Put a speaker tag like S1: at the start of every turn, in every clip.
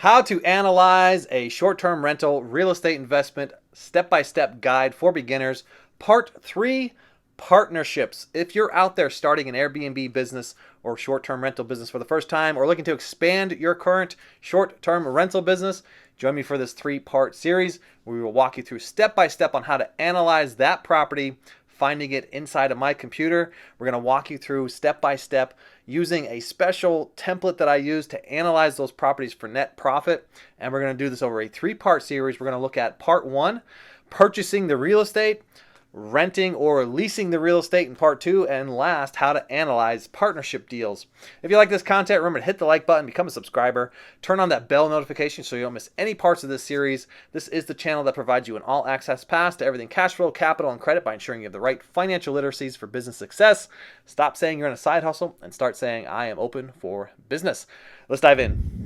S1: How to analyze a short-term rental real estate investment step-by-step guide for beginners, part 3, partnerships. If you're out there starting an Airbnb business or short-term rental business for the first time, or looking to expand your current short-term rental business, join me for this 3-part series where we will walk you through step-by-step on how to analyze that property, finding it inside of my computer. We're going to walk you through step by step using a special template that I use to analyze those properties for net profit. And we're going to do this over a 3-part series. We're going to look at part 1, purchasing the real estate, renting or leasing the real estate in part 2, and last, how to analyze partnership deals. If you like this content, remember to hit the like button, become a subscriber, turn on that bell notification so you don't miss any parts of this series. This is the channel that provides you an all-access pass to everything cash flow, capital, and credit by ensuring you have the right financial literacies for business success. Stop saying you're in a side hustle and start saying, I am open for business. Let's dive in.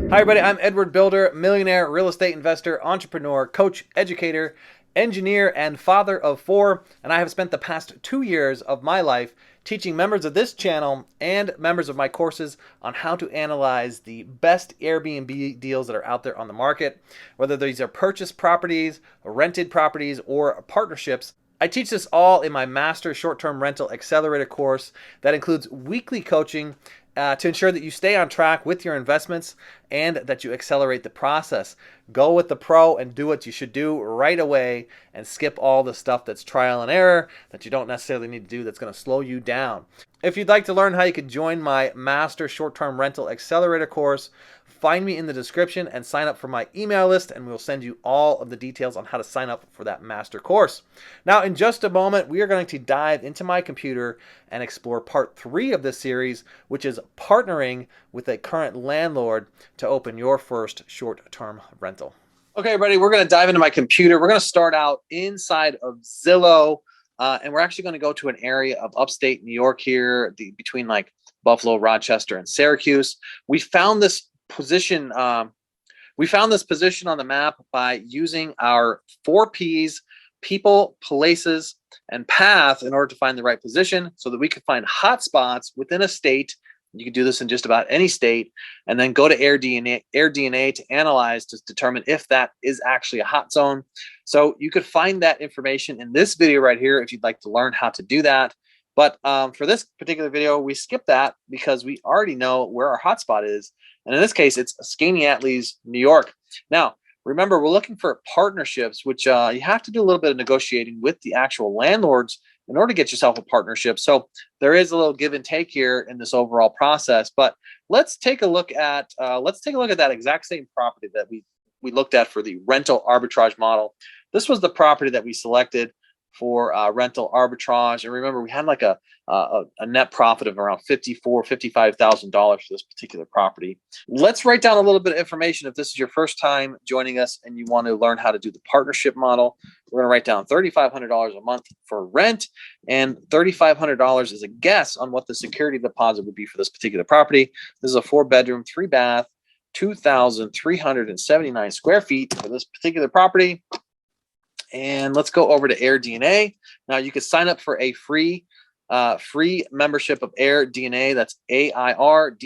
S1: Hi everybody, I'm Edward Bilder, millionaire, real estate investor, entrepreneur, coach, educator, engineer, and father of 4, and I have spent the past 2 years of my life teaching members of this channel and members of my courses on how to analyze the best Airbnb deals that are out there on the market, whether these are purchased properties, rented properties, or partnerships. I teach this all in my Master Short-Term Rental Accelerator course that includes weekly coaching to ensure that you stay on track with your investments and that you accelerate the process. Go with the pro and do what you should do right away and skip all the stuff that's trial and error that you don't necessarily need to do that's going to slow you down. If you'd like to learn how you can join my Master Short-Term Rental Accelerator course, find me in the description and sign up for my email list, and we'll send you all of the details on how to sign up for that master course. Now, in just a moment, we are going to dive into my computer and explore part 3 of this series, which is partnering with a current landlord to open your first short-term rental. Okay, everybody, we're going to dive into my computer. We're going to start out inside of Zillow, and we're actually going to go to an area of upstate New York here, between like Buffalo, Rochester, and Syracuse. We found this position on the map by using our 4 P's: people, places, and path, in order to find the right position so that we could find hotspots within a state. You can do this in just about any state, and then go to AirDNA to analyze to determine if that is actually a hot zone. So you could find that information in this video right here if you'd like to learn how to do that. But for this particular video, we skip that because we already know where our hotspot is. And in this case, it's Skaneateles, New York. Now, remember, we're looking for partnerships, which you have to do a little bit of negotiating with the actual landlords in order to get yourself a partnership. So there is a little give and take here in this overall process. But let's take a look at that exact same property that we looked at for the rental arbitrage model. This was the property that we selected for rental arbitrage. And remember, we had like a net profit of around $55,000 for this particular property. Let's write down a little bit of information. If this is your first time joining us and you want to learn how to do the partnership model, we're going to write down $3,500 a month for rent, and $3,500 is a guess on what the security deposit would be for this particular property. This is a 4-bedroom, 3-bath, 2,379 square feet for this particular property. And let's go over to AirDNA. Now, you can sign up for a free membership of AirDNA. That's airdna.co,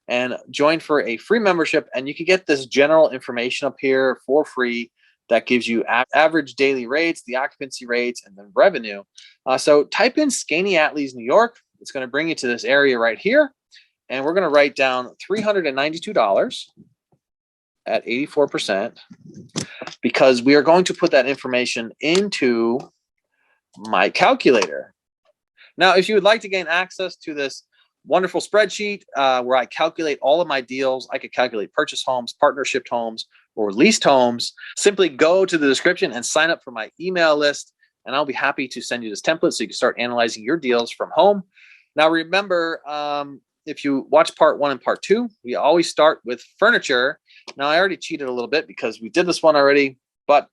S1: and join for a free membership. And you can get this general information up here for free that gives you average daily rates, the occupancy rates, and the revenue. So type in Skaneateles, New York. It's going to bring you to this area right here. And we're going to write down $392 at 84%, because we are going to put that information into my calculator. Now, if you would like to gain access to this wonderful spreadsheet where I calculate all of my deals, I could calculate purchase homes, partnership homes, or leased homes, simply go to the description and sign up for my email list, and I'll be happy to send you this template so you can start analyzing your deals from home. Now, remember, if you watch part 1 and part 2, we always start with furniture. Now, I already cheated a little bit because we did this one already, but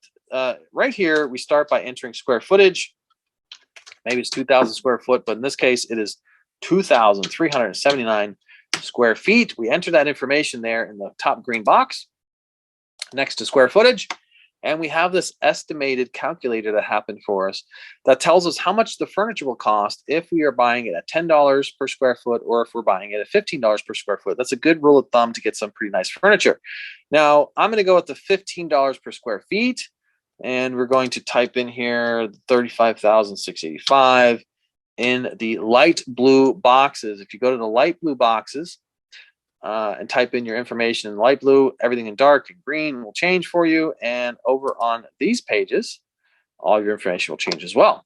S1: right here, we start by entering square footage. Maybe it's 2,000 square foot, but in this case, it is 2,379 square feet. We enter that information there in the top green box next to square footage. And we have this estimated calculator that happened for us that tells us how much the furniture will cost if we are buying it at $10 per square foot or if we're buying it at $15 per square foot. That's a good rule of thumb to get some pretty nice furniture. Now, I'm going to go with the $15 per square feet, and we're going to type in here 35,685 in the light blue boxes. If you go to the light blue boxes, and type in your information in light blue, everything in dark and green will change for you. And over on these pages, all of your information will change as well.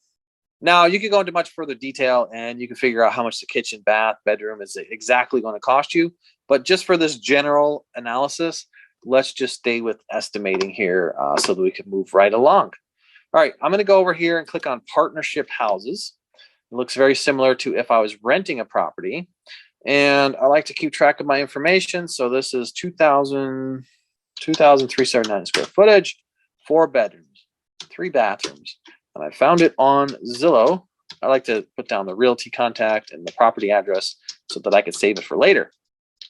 S1: Now, you can go into much further detail and you can figure out how much the kitchen, bath, bedroom is exactly going to cost you. But just for this general analysis, let's just stay with estimating here so that we can move right along. All right, I'm going to go over here and click on partnership houses. It looks very similar to if I was renting a property. And I like to keep track of my information. So this is 2,379 square footage, 4 bedrooms, 3 bathrooms. And I found it on Zillow. I like to put down the realty contact and the property address so that I can save it for later.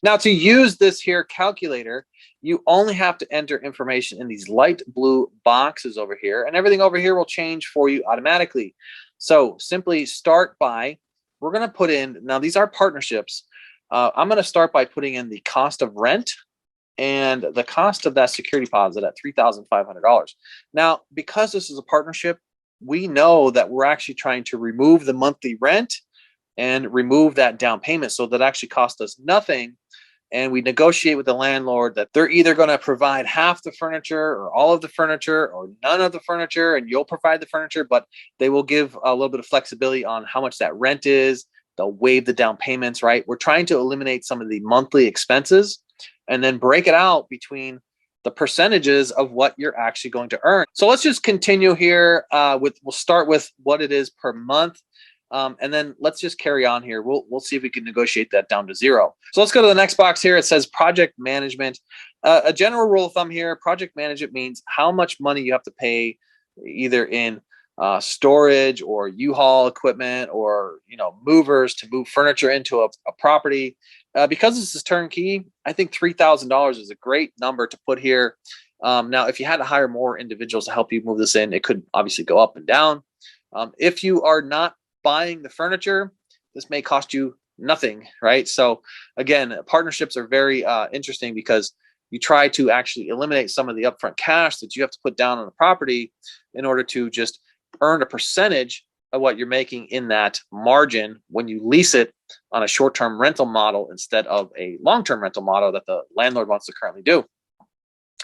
S1: Now, to use this here calculator, you only have to enter information in these light blue boxes over here, and everything over here will change for you automatically. So simply start by, we're going to put in, now these are partnerships. I'm going to start by putting in the cost of rent and the cost of that security deposit at $3,500. Now, because this is a partnership, we know that we're actually trying to remove the monthly rent and remove that down payment. So that actually cost us nothing. And we negotiate with the landlord that they're either going to provide half the furniture or all of the furniture or none of the furniture, and you'll provide the furniture, but they will give a little bit of flexibility on how much that rent is. They'll waive the down payments, right? We're trying to eliminate some of the monthly expenses and then break it out between the percentages of what you're actually going to earn. So let's just continue here we'll start with what it is per month. And then let's just carry on here. We'll see if we can negotiate that down to 0. So let's go to the next box here. It says project management. A general rule of thumb here, project management means how much money you have to pay either in storage or U-Haul equipment or movers to move furniture into a property. Because this is turnkey, I think $3,000 is a great number to put here. Now, if you had to hire more individuals to help you move this in, it could obviously go up and down. If you are not buying the furniture, this may cost you nothing, right? So again, partnerships are very interesting because you try to actually eliminate some of the upfront cash that you have to put down on the property in order to just earn a percentage of what you're making in that margin when you lease it on a short-term rental model instead of a long-term rental model that the landlord wants to currently do.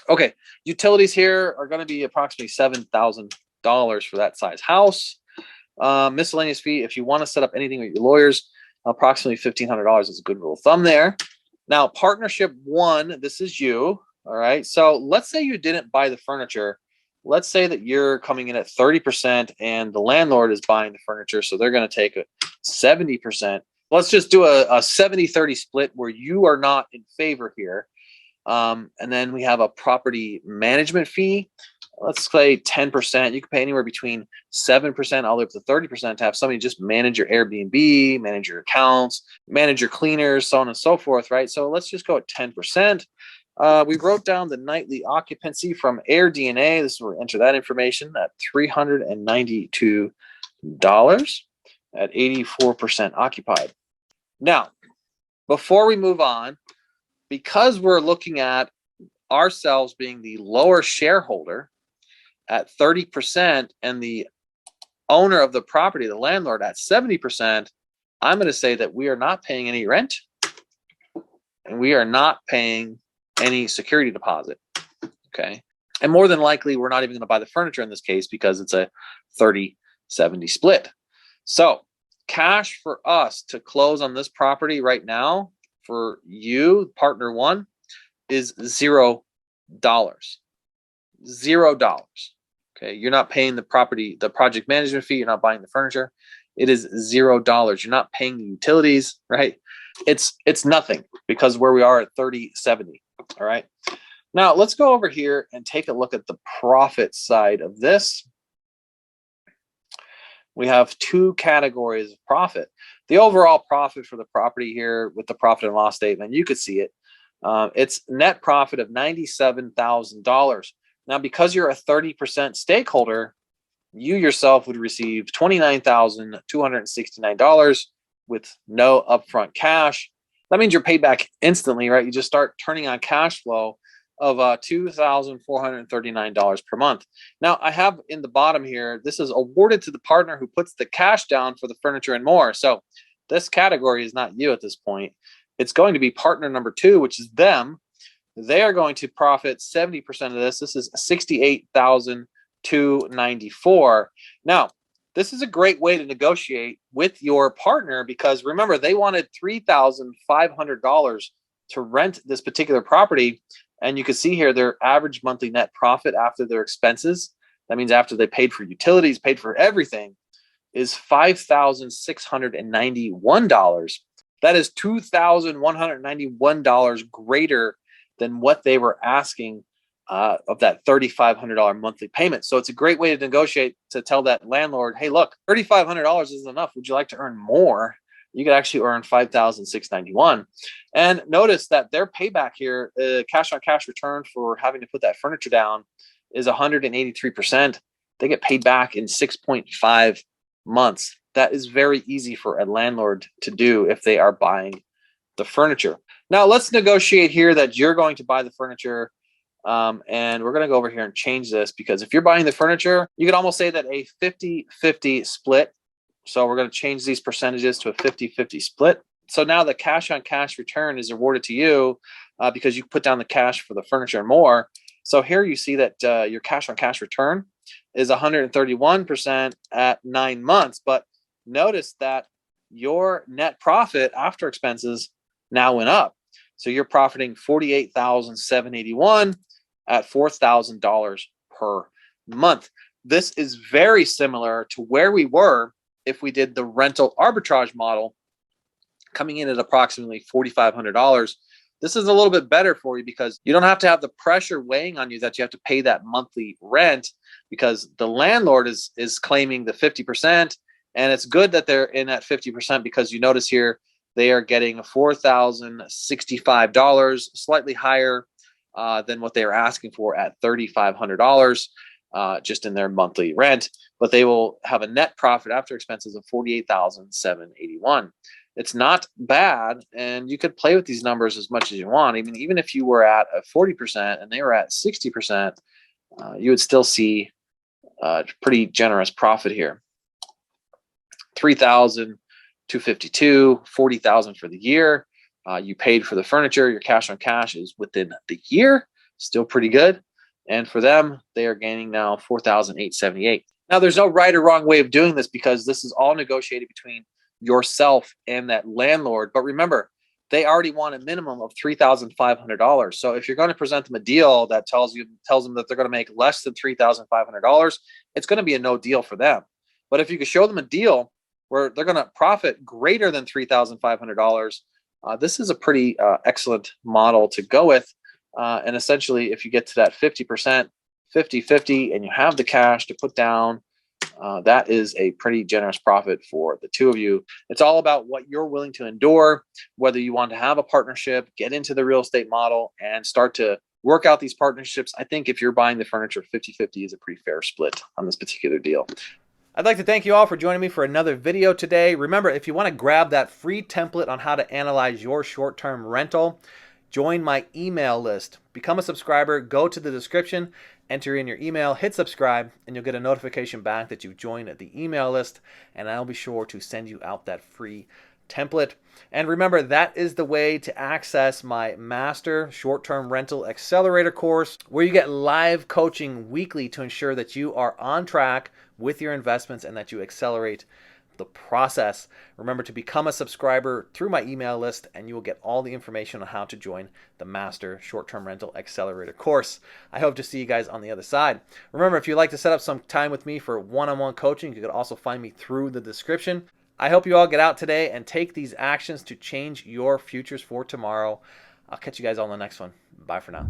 S1: Okay, utilities here are going to be approximately $7,000 for that size house. Miscellaneous fee, if you want to set up anything with your lawyers, approximately $1,500 is a good rule of thumb there. Now, partnership 1, this is you. All right. So let's say you didn't buy the furniture. Let's say that you're coming in at 30% and the landlord is buying the furniture. So they're going to take a 70%. Let's just do a 70-30 split where you are not in favor here. And then we have a property management fee. Let's say 10%. You can pay anywhere between 7% all the way up to 30% to have somebody just manage your Airbnb, manage your accounts, manage your cleaners, so on and so forth, right? So let's just go at 10%. We wrote down the nightly occupancy from AirDNA. This is where we enter that information at $392 at 84% occupied. Now, before we move on, because we're looking at ourselves being the lower shareholder at 30% and the owner of the property, the landlord, at 70%, I'm going to say that we are not paying any rent and we are not paying any security deposit. Okay. And more than likely, we're not even going to buy the furniture in this case because it's a 30-70 split. So cash for us to close on this property right now for you, partner 1, is $0. $0. Okay, you're not paying the project management fee. You're not buying the furniture. It is $0. You're not paying the utilities, right? It's nothing because where we are at 30-70. All right. Now let's go over here and take a look at the profit side of this. We have 2 categories of profit. The overall profit for the property here with the profit and loss statement, you could see it. It's net profit of $97,000. Now, because you're a 30% stakeholder, you yourself would receive $29,269 with no upfront cash. That means you're paid back instantly, right? You just start turning on cash flow of $2,439 per month. Now, I have in the bottom here, this is awarded to the partner who puts the cash down for the furniture and more. So this category is not you at this point. It's going to be partner number 2, which is them. They are going to profit 70% of this. This is $68,294. Now, this is a great way to negotiate with your partner because remember, they wanted $3,500 to rent this particular property. And you can see here their average monthly net profit after their expenses. That means after they paid for utilities, paid for everything, is $5,691. That is $2,191 greater than what they were asking of that $3,500 monthly payment. So it's a great way to negotiate to tell that landlord, hey, look, $3,500 isn't enough. Would you like to earn more? You could actually earn $5,691. And notice that their payback here, cash on cash return for having to put that furniture down is 183%. They get paid back in 6.5 months. That is very easy for a landlord to do if they are buying the furniture. Now let's negotiate here that you're going to buy the furniture. And we're going to go over here and change this because if you're buying the furniture, you could almost say that a 50-50 split. So we're going to change these percentages to a 50-50 split. So now the cash on cash return is awarded to you because you put down the cash for the furniture and more. So here you see that your cash on cash return is 131% at 9 months. But notice that your net profit after expenses now went up. So you're profiting $48,781 at $4,000 per month. This is very similar to where we were if we did the rental arbitrage model, coming in at approximately $4,500. This is a little bit better for you because you don't have to have the pressure weighing on you that you have to pay that monthly rent because the landlord is claiming the 50%. And it's good that they're in at 50% because you notice here they are getting $4,065, slightly higher than what they are asking for at $3,500 just in their monthly rent. But they will have a net profit after expenses of $48,781. It's not bad, and you could play with these numbers as much as you want. I mean, even if you were at a 40% and they were at 60%, you would still see a pretty generous profit here. $3,252, $40,000 for the year. You paid for the furniture. Your cash on cash is within the year, still pretty good. And for them, they are gaining now $4,878. Now, there's no right or wrong way of doing this because this is all negotiated between yourself and that landlord. But remember, they already want a minimum of $3,500. So if you're going to present them a deal that tells them that they're going to make less than $3,500, it's going to be a no deal for them. But if you could show them a deal where they're going to profit greater than $3,500, this is a pretty excellent model to go with. And essentially, if you get to that 50%, 50-50, and you have the cash to put down, that is a pretty generous profit for the two of you. It's all about what you're willing to endure, whether you want to have a partnership, get into the real estate model, and start to work out these partnerships. I think if you're buying the furniture, 50-50 is a pretty fair split on this particular deal. I'd like to thank you all for joining me for another video today. Remember, if you want to grab that free template on how to analyze your short-term rental, join my email list. Become a subscriber, go to the description, enter in your email, hit subscribe, and you'll get a notification back that you've joined the email list, and I'll be sure to send you out that free template. And remember, that is the way to access my Master Short-Term Rental Accelerator course, where you get live coaching weekly to ensure that you are on track with your investments and that you accelerate the process. Remember to become a subscriber through my email list and you will get all the information on how to join the Master Short-Term Rental Accelerator course. I hope to see you guys on the other side. Remember, if you'd like to set up some time with me for one-on-one coaching, you could also find me through the description. I hope you all get out today and take these actions to change your futures for tomorrow. I'll catch you guys all in the next one. Bye for now.